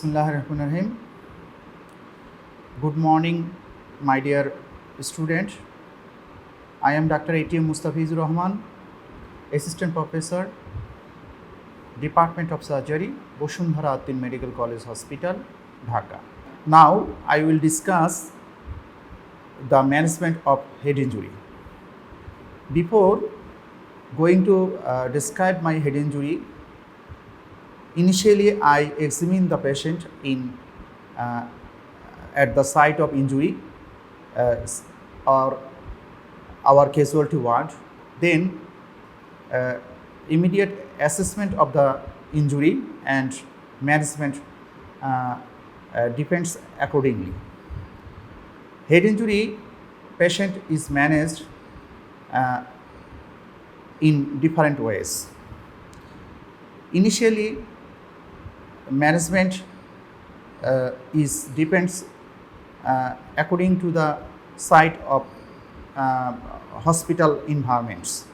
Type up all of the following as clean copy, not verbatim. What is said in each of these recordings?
Bismillahirrahmanirrahim. Good morning, my dear student. I am Dr. A.T.M. Mustafizur Rahman, Assistant Professor, Department of Surgery, Bosundhara Addin Medical College Hospital, Dhaka. Now, I will discuss the management of head injury. Before going to describe my head injury, initially I examine the patient at the site of injury or our casualty ward. Then immediate assessment of the injury and management depends accordingly. Head injury patient is managed in different ways. Initially, management depends according to the site of hospital environments.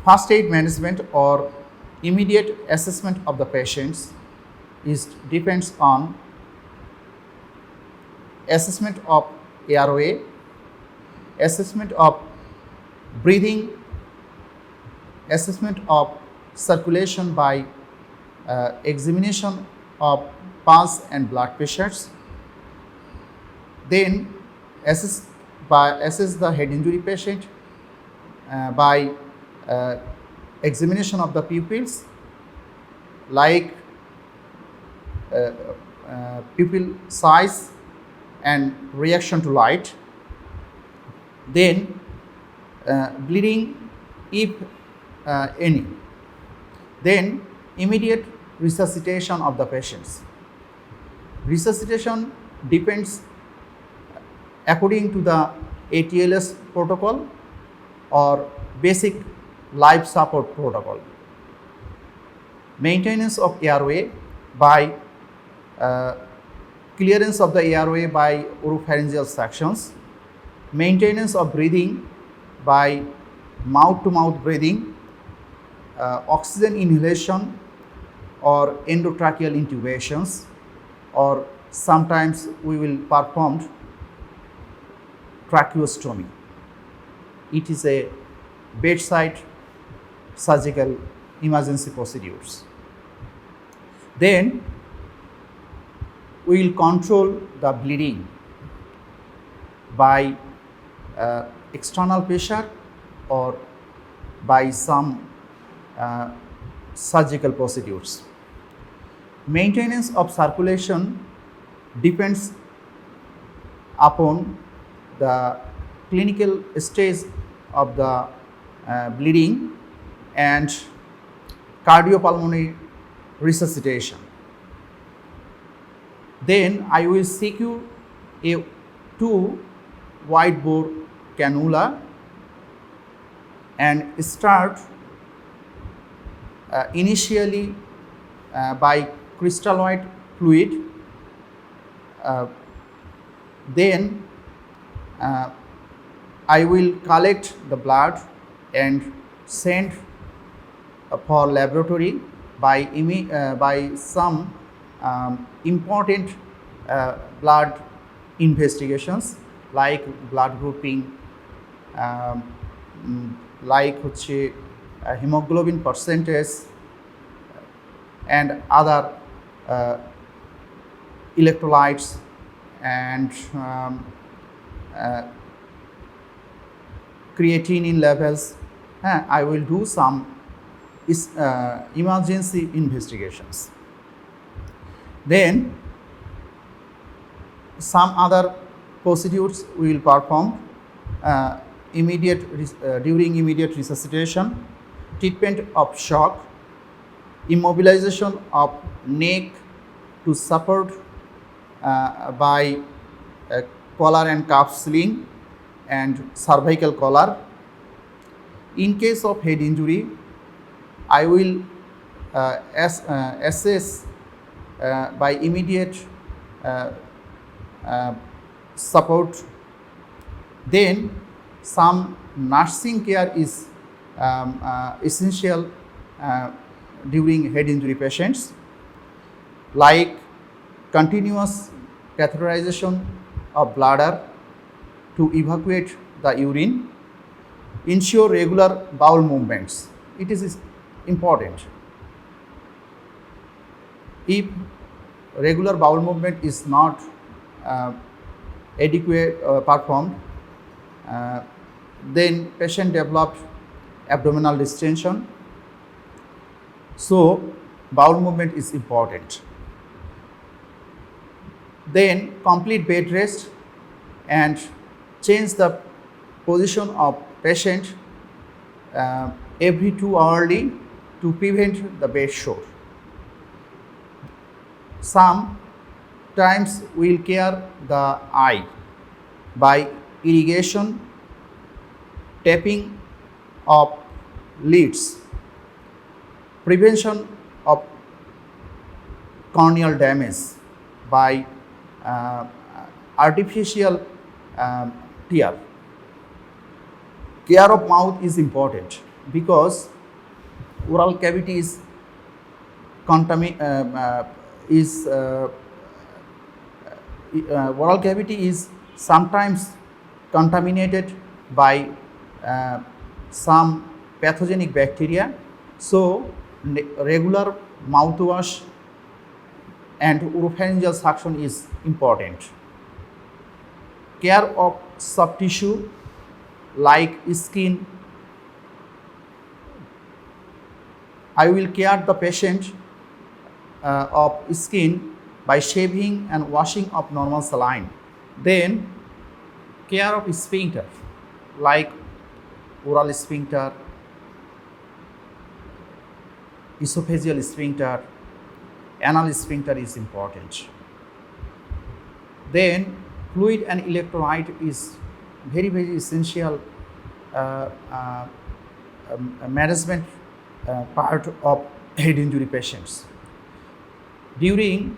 First aid management or immediate assessment of the patients depends on assessment of airway, assessment of breathing, assessment of circulation by examination of pulse and blood pressures. Then assess the head injury patient by examination of the pupils, like pupil size and reaction to light. Then bleeding if any. Then immediate resuscitation of the patients. Resuscitation depends according to the ATLS protocol or basic life support protocol. Maintenance of airway by clearance of the airway by oropharyngeal suctions. Maintenance of breathing by mouth-to-mouth breathing, oxygen inhalation or endotracheal intubations, or sometimes we will perform tracheostomy. It is a bedside surgical emergency procedures. Then we will control the bleeding by external pressure or by some surgical procedures. Maintenance of circulation depends upon the clinical stage of the bleeding and cardiopulmonary resuscitation. Then I will secure a 2 wide bore cannula and start initially by crystalloid fluid. Then I will collect the blood and send for laboratory by some important blood investigations like blood grouping, like hemoglobin percentage and other electrolytes and creatinine levels. I will do some emergency investigations. Then some other procedures we will perform during immediate resuscitation: treatment of shock, immobilization of neck to support by collar and cuff sling and cervical collar. In case of head injury, I will assess by immediate support. Then some nursing care is essential during head injury patients, like continuous catheterization of bladder to evacuate the urine, ensure regular bowel movements. It is important. If regular bowel movement is not adequate performed, then patient developed abdominal distension. So bowel movement is important. Then complete bed rest and change the position of patient every 2 hourly to prevent the bed sore. Sometimes we will care the eye by irrigation, tapping of lids, prevention of corneal damage by artificial tear. Care of mouth is important because oral cavity is oral cavity is sometimes contaminated by some pathogenic bacteria. So regular mouthwash and oropharyngeal suction is important. Care of soft tissue like skin. I will care the patient of skin by shaving and washing of normal saline. Then care of sphincter like oral sphincter, esophageal sphincter, anal sphincter is important. Then fluid and electrolyte is very essential management part of head injury patients. During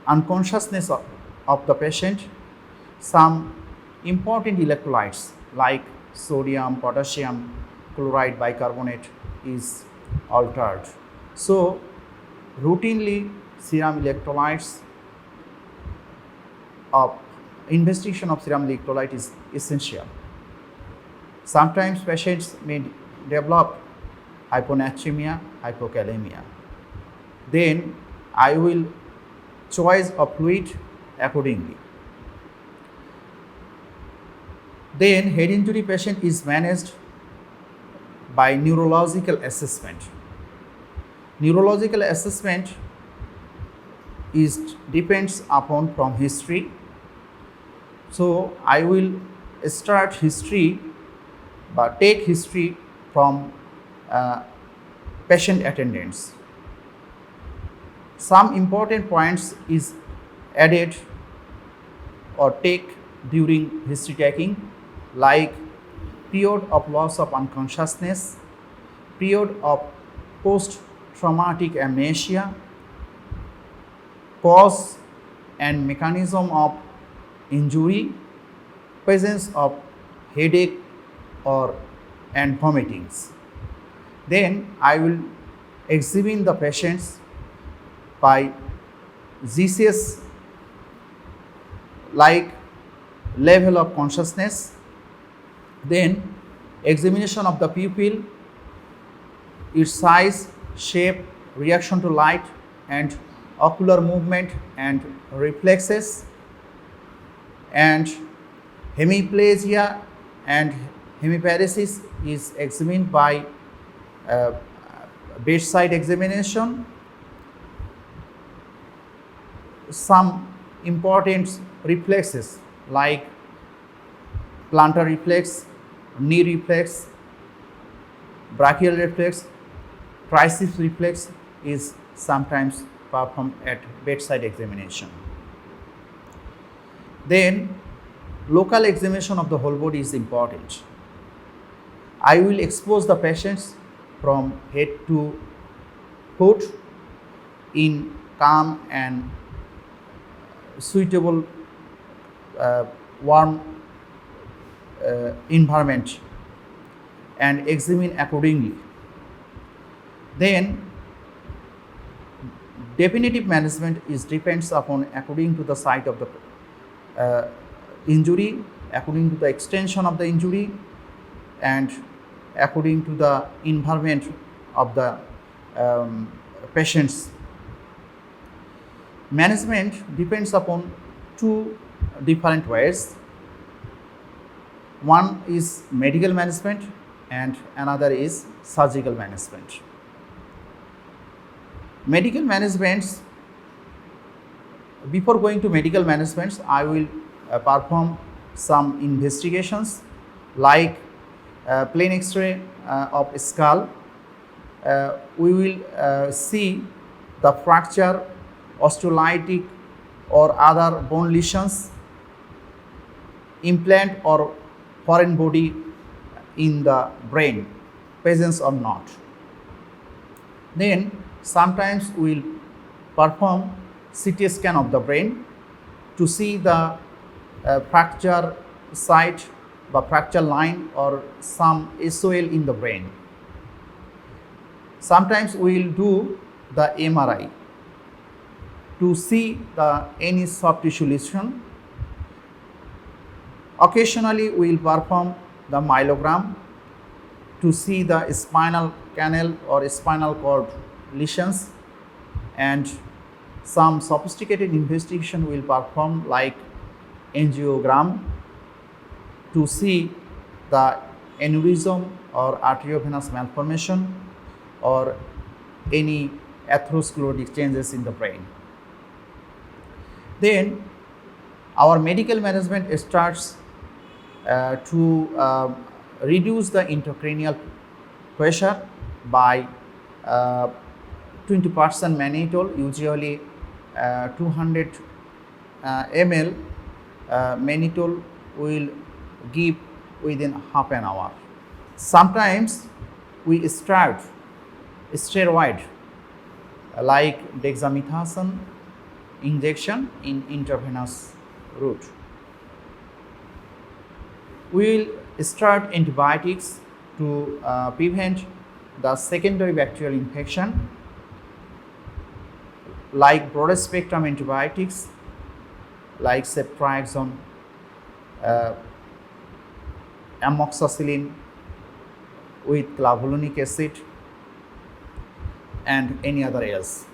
unconsciousness of the patient, some important electrolytes like sodium, potassium, chloride, bicarbonate is altered. So routinely serum electrolytes of investigation of serum electrolyte is essential. Sometimes patients may develop hyponatremia, hypokalemia. Then I will choice a fluid accordingly. Then head injury patient is managed by neurological assessment. Neurological assessment depends upon from history. So I will start history, but take history from patient attendance. Some important points is added or take during history taking, like period of loss of unconsciousness, period of post-traumatic amnesia, cause and mechanism of injury, presence of headache and vomitings. Then I will examine the patients by GCS like level of consciousness, then examination of the pupil, its size, shape, reaction to light and ocular movement and reflexes, and hemiplasia and hemiparesis is examined by bedside examination. Some important reflexes like plantar reflex, knee reflex, brachial reflex, triceps reflex is sometimes performed at bedside examination. Then local examination of the whole body is important. I will expose the patients from head to foot in calm and suitable warm environment and examine accordingly. Then definitive management is depends upon according to the site of the injury, according to the extension of the injury, and according to the environment of the patients. Management depends upon two different ways. One is medical management and another is surgical management. Medical management, before going to medical management, I will perform some investigations like plain X-ray of skull. We will see the fracture, osteolytic or other bone lesions, implant or foreign body in the brain, presence or not. Then sometimes we will perform CT scan of the brain to see the fracture site, the fracture line or some SOL in the brain. Sometimes we will do the MRI to see any soft tissue lesion. Occasionally we will perform the myelogram to see the spinal canal or spinal cord lesions, and some sophisticated investigation will perform like angiogram to see the aneurysm or arteriovenous malformation or any atherosclerotic changes in the brain. Then our medical management starts to reduce the intracranial pressure by 20% mannitol, usually 200 ml mannitol will give within half an hour. Sometimes we start steroid like dexamethasone injection in intravenous route. We will start antibiotics to prevent the secondary bacterial infection like broad spectrum antibiotics like ceftriaxone, amoxicillin with clavulanic acid and any other else.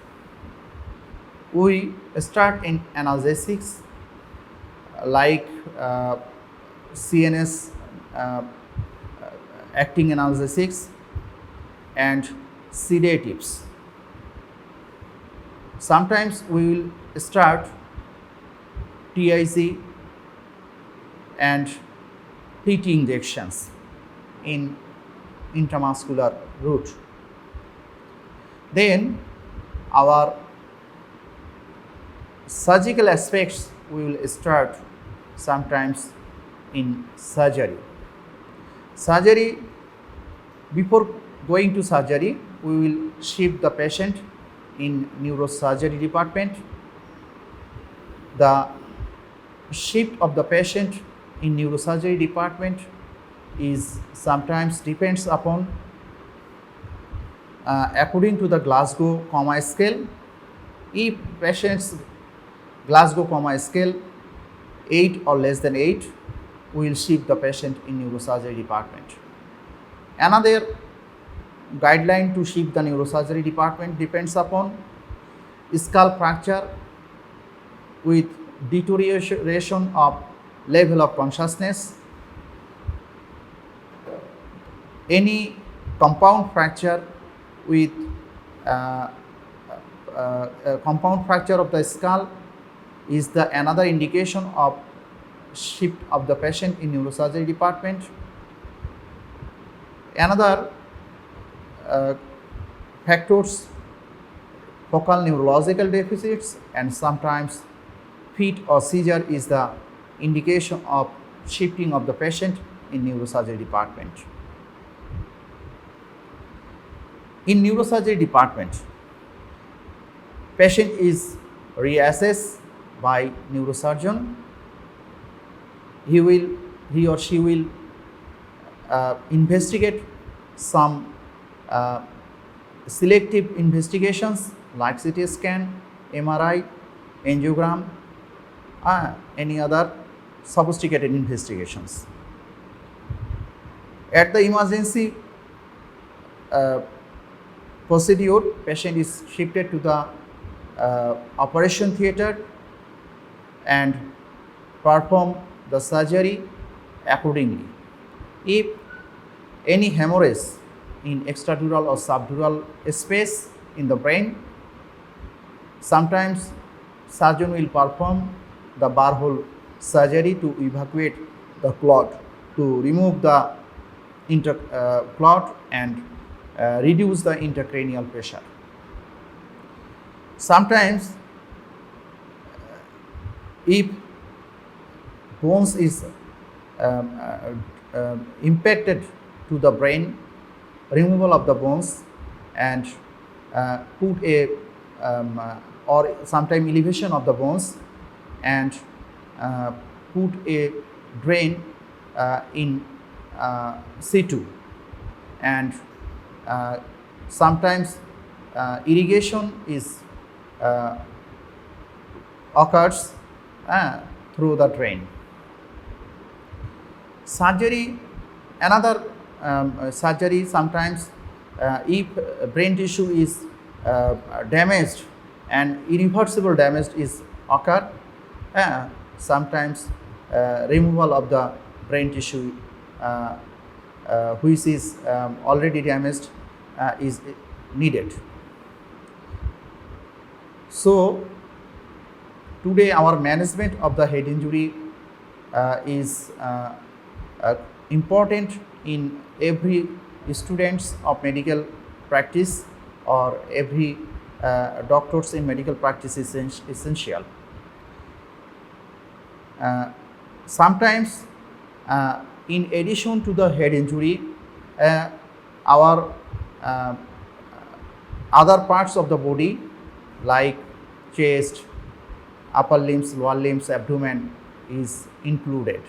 We start in analgesics like CNS acting analgesics and sedatives. Sometimes we will start TIC and TT injections in intramuscular route. Then our surgical aspects we will start sometimes in surgery. Before going to surgery, we will shift the patient in neurosurgery department. The shift of the patient in neurosurgery department is sometimes depends upon according to the Glasgow Coma scale. If patient's Glasgow Coma scale 8 or less than 8, we will shift the patient in neurosurgery department. Another guideline to shift the neurosurgery department depends upon skull fracture with deterioration of level of consciousness, any compound fracture with compound fracture of the skull is the another indication of shift of the patient in neurosurgery department. Another factors, focal neurological deficits and sometimes fit or seizure is the indication of shifting of the patient in neurosurgery department. In neurosurgery department, patient is reassessed by neurosurgeon. He or she will investigate some selective investigations like CT scan, MRI, angiogram, any other sophisticated investigations. At the emergency procedure, patient is shifted to the operation theatre and perform the surgery accordingly. If any hemorrhage in extradural or subdural space in the brain, sometimes surgeon will perform the bar hole surgery to evacuate the clot, to remove the clot and reduce the intracranial pressure. Sometimes if bones is impacted to the brain, removal of the bones and put a or sometime elevation of the bones and put a drain in situ, and sometimes irrigation is occurs through the drain. Surgery, another surgery, sometimes if brain tissue is damaged and irreversible damage is occurred, sometimes removal of the brain tissue which is already damaged is needed. So today our management of the head injury is important in every students of medical practice or every doctors in medical practice is essential. Sometimes in addition to the head injury, our other parts of the body like chest, upper limbs, lower limbs, abdomen is included.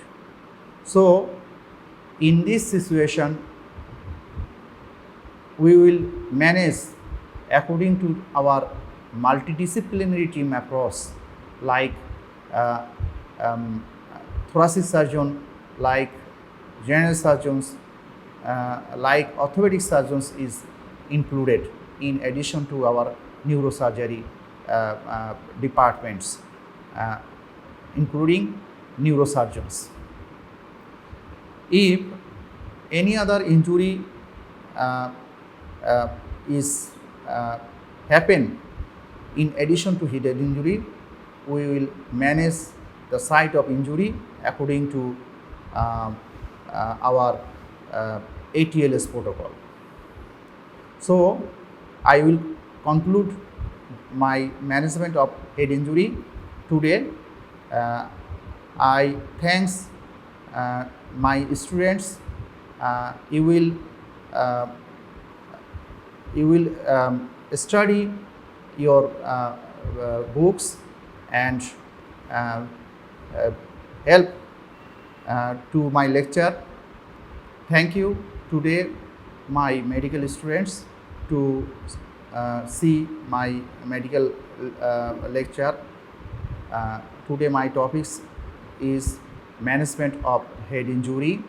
So in this situation we will manage according to our multidisciplinary team approach, like thoracic surgeon, like general surgeons, like orthopedic surgeons is included in addition to our neurosurgery departments, including neurosurgeons. If any other injury is happen in addition to head injury, we will manage the site of injury according to our ATLS protocol. So I will conclude my management of head injury today. I thanks my students. You will study your books and help to my lecture. Thank you today my medical students to see my medical lecture. Today my topics is management of head injury.